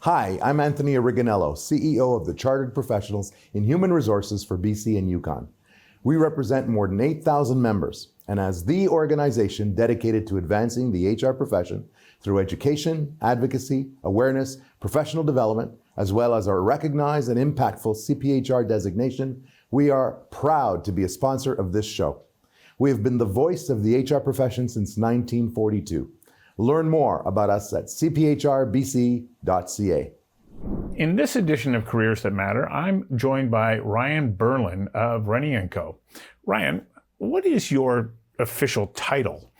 Hi, I'm Anthony Originello, CEO of the Chartered Professionals in Human Resources for BC and Yukon. We represent more than 8,000 members, and as the organization dedicated to advancing the HR profession through education, advocacy, awareness, professional development, as well as our recognized and impactful CPHR designation, we are proud to be a sponsor of this show. We have been the voice of the HR profession since 1942. Learn more about us at cphrbc.ca. In this edition of Careers That Matter, I'm joined by Ryan Berlin of Rennie & Co. Ryan, what is your official title?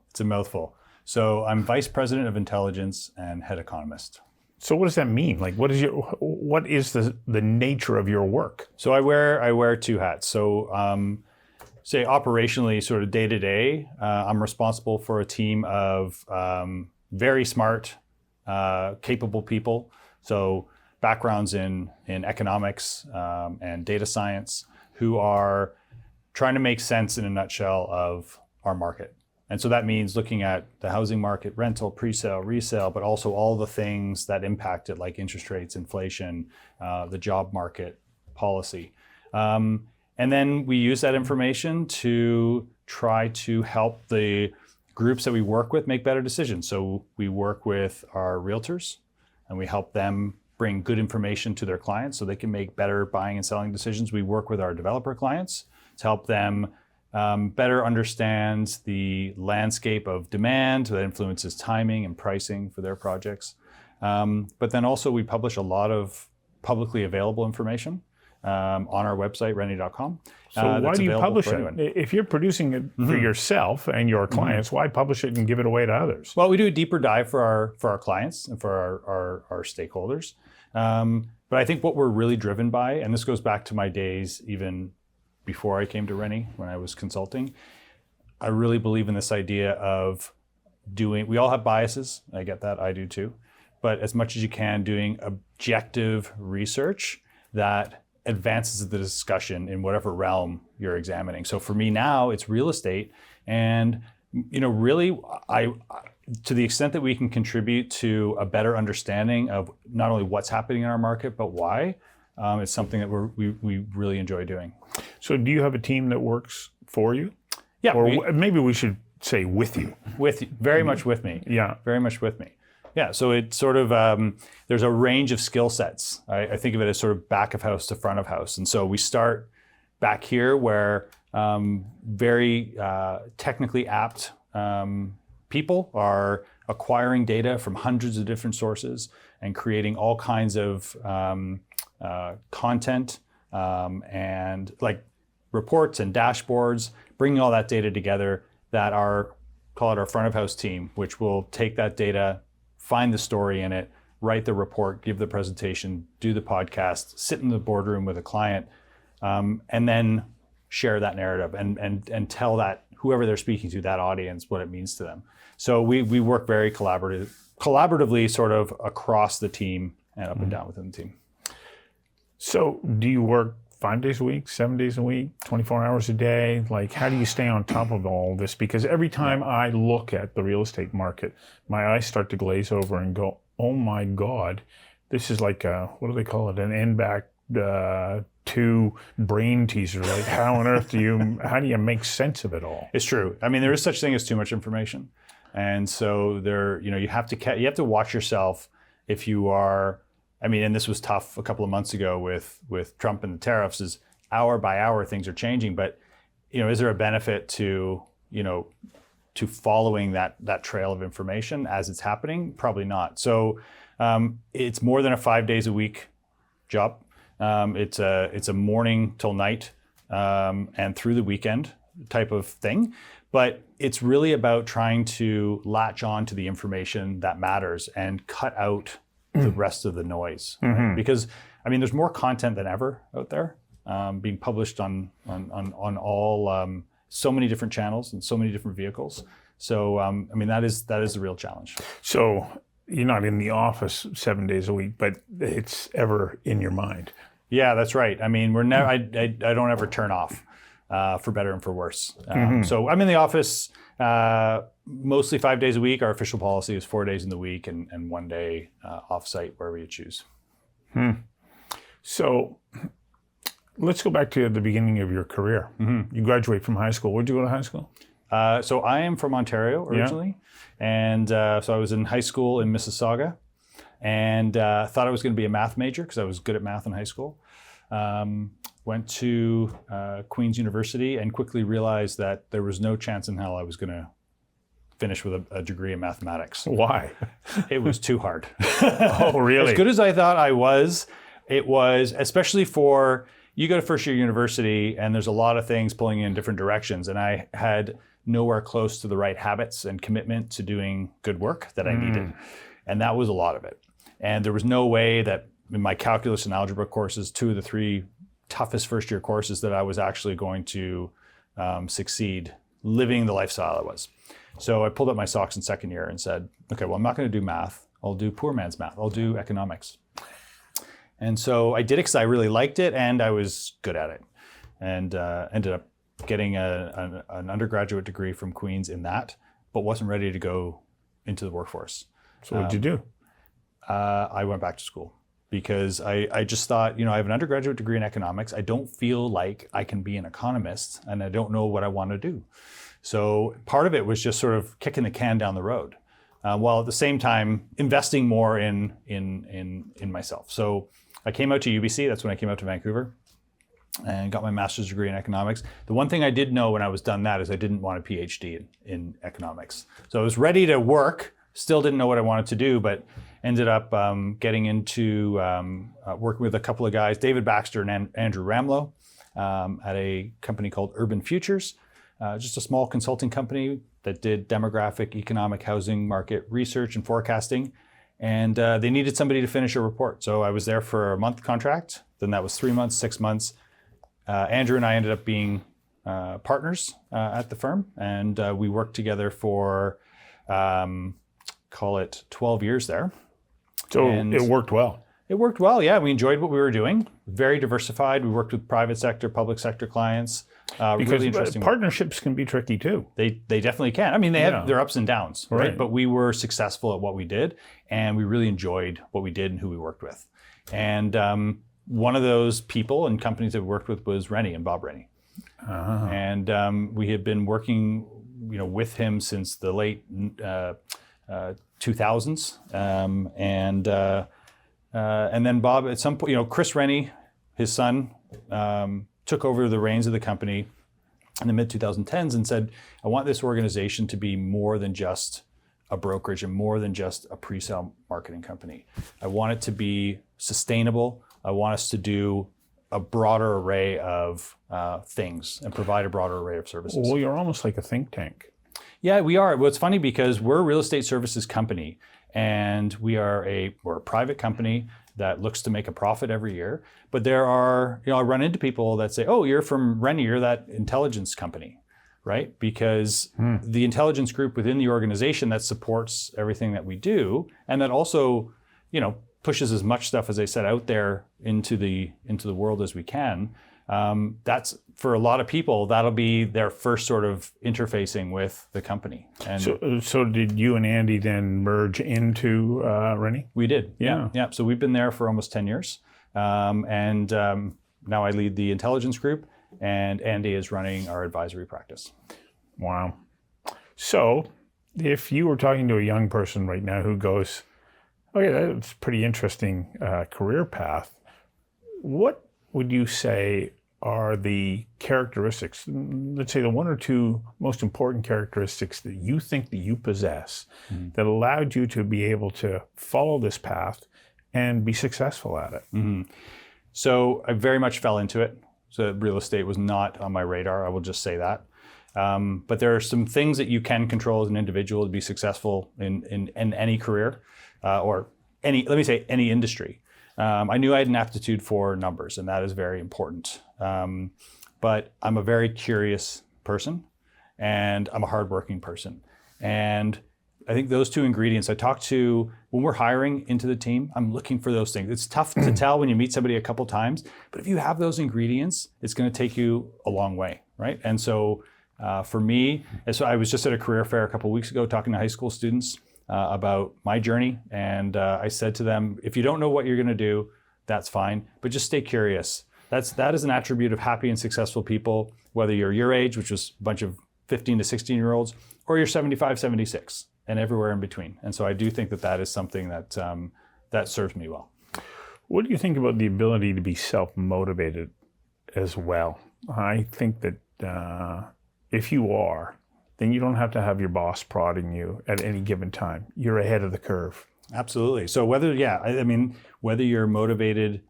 It's a mouthful. So I'm Vice President of Intelligence and Head Economist. So what does that mean? Like, what is the nature of your work? So I wear two hats. So say operationally, sort of day to day, I'm responsible for a team of very smart, capable people. So backgrounds in economics and data science who are trying to make sense in a nutshell of our market. And so that means looking at the housing market, rental, pre-sale, resale, but also all the things that impact it, like interest rates, inflation, the job market, policy. And then we use that information to try to help the groups that we work with make better decisions. So we work with our realtors and we help them bring good information to their clients so they can make better buying and selling decisions. We work with our developer clients to help them better understand the landscape of demand that influences timing and pricing for their projects. But then also we publish a lot of publicly available information on our website, rennie.com. So why do you publish it? If you're producing it for yourself and your clients, why publish it and give it away to others? Well, we do a deeper dive for our clients and for our stakeholders. But I think what we're really driven by, and this goes back to my days even before I came to Rennie when I was consulting, I really believe in this idea of we all have biases. I get that, I do too. But as much as you can, doing objective research that advances the discussion in whatever realm you're examining. So for me now, it's real estate. And really, to the extent that we can contribute to a better understanding of not only what's happening in our market, but why, it's something that we really enjoy doing. So do you have a team that works for you? Yeah. Or maybe we should say with you. With you, very much with me. Yeah. Very much with me. Yeah, so it's sort of, there's a range of skill sets. I think of it as sort of back of house to front of house. And so we start back here where very technically apt people are acquiring data from hundreds of different sources and creating all kinds of content and like reports and dashboards, bringing all that data together that call it our front of house team, which will take that data, find the story in it, write the report, give the presentation, do the podcast, sit in the boardroom with a client, and then share that narrative and tell that whoever they're speaking to, that audience, what it means to them. So we work very collaboratively sort of across the team and up and down within the team. So do you work 5 days a week, 7 days a week, 24 hours a day? Like, how do you stay on top of all this? Because every time I look at the real estate market, my eyes start to glaze over and go, oh my God, this is like what do they call it? An NBAC 2 brain teaser. Like, how on earth do you make sense of it all? It's true. I mean, there is such thing as too much information. And so you have to watch yourself if you are, I mean, and this was tough a couple of months ago with Trump and the tariffs, is hour by hour things are changing. But, is there a benefit to following that trail of information as it's happening? Probably not. So it's more than a 5 days a week job. It's a morning till night and through the weekend type of thing. But it's really about trying to latch on to the information that matters and cut out the rest of the noise, right? Because I mean, there's more content than ever out there, being published on all so many different channels and so many different vehicles. So I mean, that is the real challenge. So you're not in the office 7 days a week, but it's ever in your mind. Yeah, that's right. I mean, I don't ever turn off. for better and for worse. So I'm in the office mostly 5 days a week. Our official policy is 4 days in the week and 1 day off-site wherever you choose. So let's go back to the beginning of your career. You graduate from high school. Where'd you go to high school? So I am from Ontario originally. And so I was in high school in Mississauga and thought I was going to be a math major because I was good at math in high school. Went to Queen's University and quickly realized that there was no chance in hell I was going to finish with a degree in mathematics. Why? It was too hard. Oh, really? As good as I thought I was, it was, especially for, you go to first year university and there's a lot of things pulling you in different directions. And I had nowhere close to the right habits and commitment to doing good work that I needed. And that was a lot of it. And there was no way that in my calculus and algebra courses, 2 of the 3 toughest first year courses, that I was actually going to succeed living the lifestyle I was. So I pulled up my socks in second year and said, okay, well, I'm not going to do math. I'll do poor man's math. I'll do economics. And so I did it because I really liked it and I was good at it. And ended up getting an undergraduate degree from Queen's in that, but wasn't ready to go into the workforce. So what'd you do? I went back to school because I just thought, I have an undergraduate degree in economics. I don't feel like I can be an economist and I don't know what I want to do. So part of it was just sort of kicking the can down the road, while at the same time investing more in myself. So I came out to UBC. That's when I came out to Vancouver and got my master's degree in economics. The one thing I did know when I was done that is I didn't want a PhD in economics. So I was ready to work, still didn't know what I wanted to do, but ended up getting into working with a couple of guys, David Baxter and Andrew Ramlow, at a company called Urban Futures. Just a small consulting company that did demographic, economic, housing market research and forecasting. And they needed somebody to finish a report. So I was there for a month contract. Then that was 3 months, 6 months. Andrew and I ended up being partners at the firm. And we worked together for, call it 12 years there. So and it worked well. It worked well, yeah. We enjoyed what we were doing. Very diversified. We worked with private sector, public sector clients. Because really interesting partnerships can be tricky too. They definitely can. I mean, they have their ups and downs, right? But we were successful at what we did, and we really enjoyed what we did and who we worked with. And one of those people and companies that we worked with was Rennie and Bob Rennie. And we had been working, with him since the late 2000s, and then Bob, at some point, Chris Rennie, his son, took over the reins of the company in the mid-2010s and said, I want this organization to be more than just a brokerage and more than just a pre-sale marketing company. I want it to be sustainable. I want us to do a broader array of things and provide a broader array of services. Well, you're almost like a think tank. Yeah, we are. Well, it's funny because we're a real estate services company and we're a private company that looks to make a profit every year. But there are, I run into people that say, oh, you're from Rennie, you're that intelligence company, right? Because the intelligence group within the organization that supports everything that we do and that also, pushes as much stuff, as I said, out there into the world as we can. That's, for a lot of people, that'll be their first sort of interfacing with the company. And so did you and Andy then merge into Rennie? We did. Yeah. Yeah. So we've been there for almost 10 years. And now I lead the intelligence group and Andy is running our advisory practice. Wow. So if you were talking to a young person right now who goes, okay, that's a pretty interesting career path, what would you say are the characteristics, let's say the 1 or 2 most important characteristics that you think that you possess that allowed you to be able to follow this path and be successful at it? So I very much fell into it. So real estate was not on my radar, I will just say that. But there are some things that you can control as an individual to be successful in any career or any industry. I knew I had an aptitude for numbers, and that is very important. But I'm a very curious person, and I'm a hardworking person. And I think those 2 ingredients, when we're hiring into the team, I'm looking for those things. It's tough to tell when you meet somebody a couple times, but if you have those ingredients, it's going to take you a long way. right? And so for me, and so I was just at a career fair a couple of weeks ago talking to high school students about my journey. And I said to them, if you don't know what you're going to do, that's fine, but just stay curious. That is an attribute of happy and successful people, whether you're your age, which was a bunch of 15 to 16-year-olds, or you're 75, 76, and everywhere in between. And so I do think that is something that that serves me well. What do you think about the ability to be self-motivated as well? I think that if you are, then you don't have to have your boss prodding you at any given time. You're ahead of the curve. Absolutely. So whether you're motivated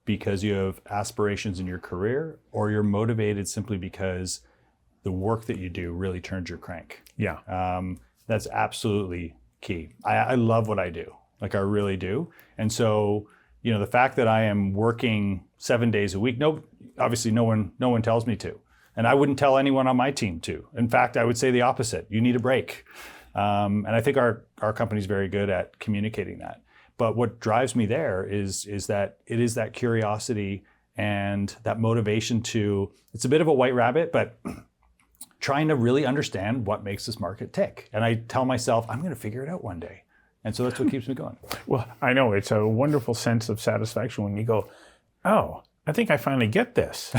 because you have aspirations in your career, or you're motivated simply because the work that you do really turns your crank. Yeah. That's absolutely key. I love what I do. Like I really do. And so, the fact that I am working 7 days a week, obviously no one tells me to. And I wouldn't tell anyone on my team to. In fact, I would say the opposite. You need a break. And I think our company's very good at communicating that. But what drives me there is that it is that curiosity and that motivation it's a bit of a white rabbit, but trying to really understand what makes this market tick. And I tell myself, I'm going to figure it out one day. And so that's what keeps me going. Well, I know it's a wonderful sense of satisfaction when you go, oh, I think I finally get this.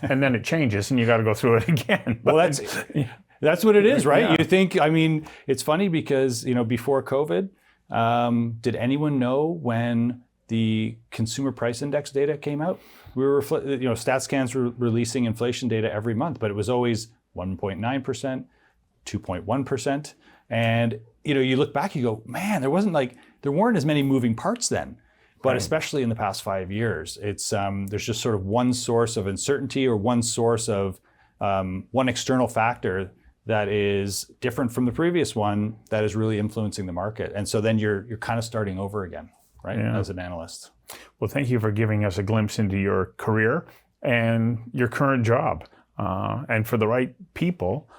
And then it changes and you got to go through it again. Well, that's what it is, right? Yeah. You think, it's funny because, before COVID, did anyone know when the consumer price index data came out? We were, StatScan's were releasing inflation data every month, but it was always 1.9%, 2.1%. And, you look back, you go, man, there weren't as many moving parts then. But Right. especially in the past 5 years, it's there's just sort of one source of uncertainty or one source of one external factor that is different from the previous one that is really influencing the market. And so then you're kind of starting over again, right, as an analyst. Well, thank you for giving us a glimpse into your career and your current job. And for the right people,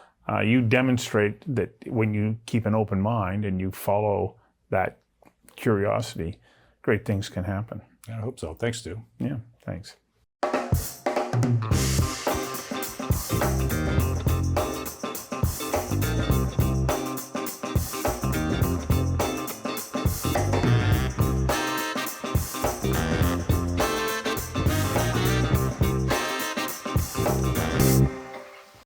you demonstrate that when you keep an open mind and you follow that curiosity, great things can happen. I hope so. Thanks, Stu. Yeah, thanks.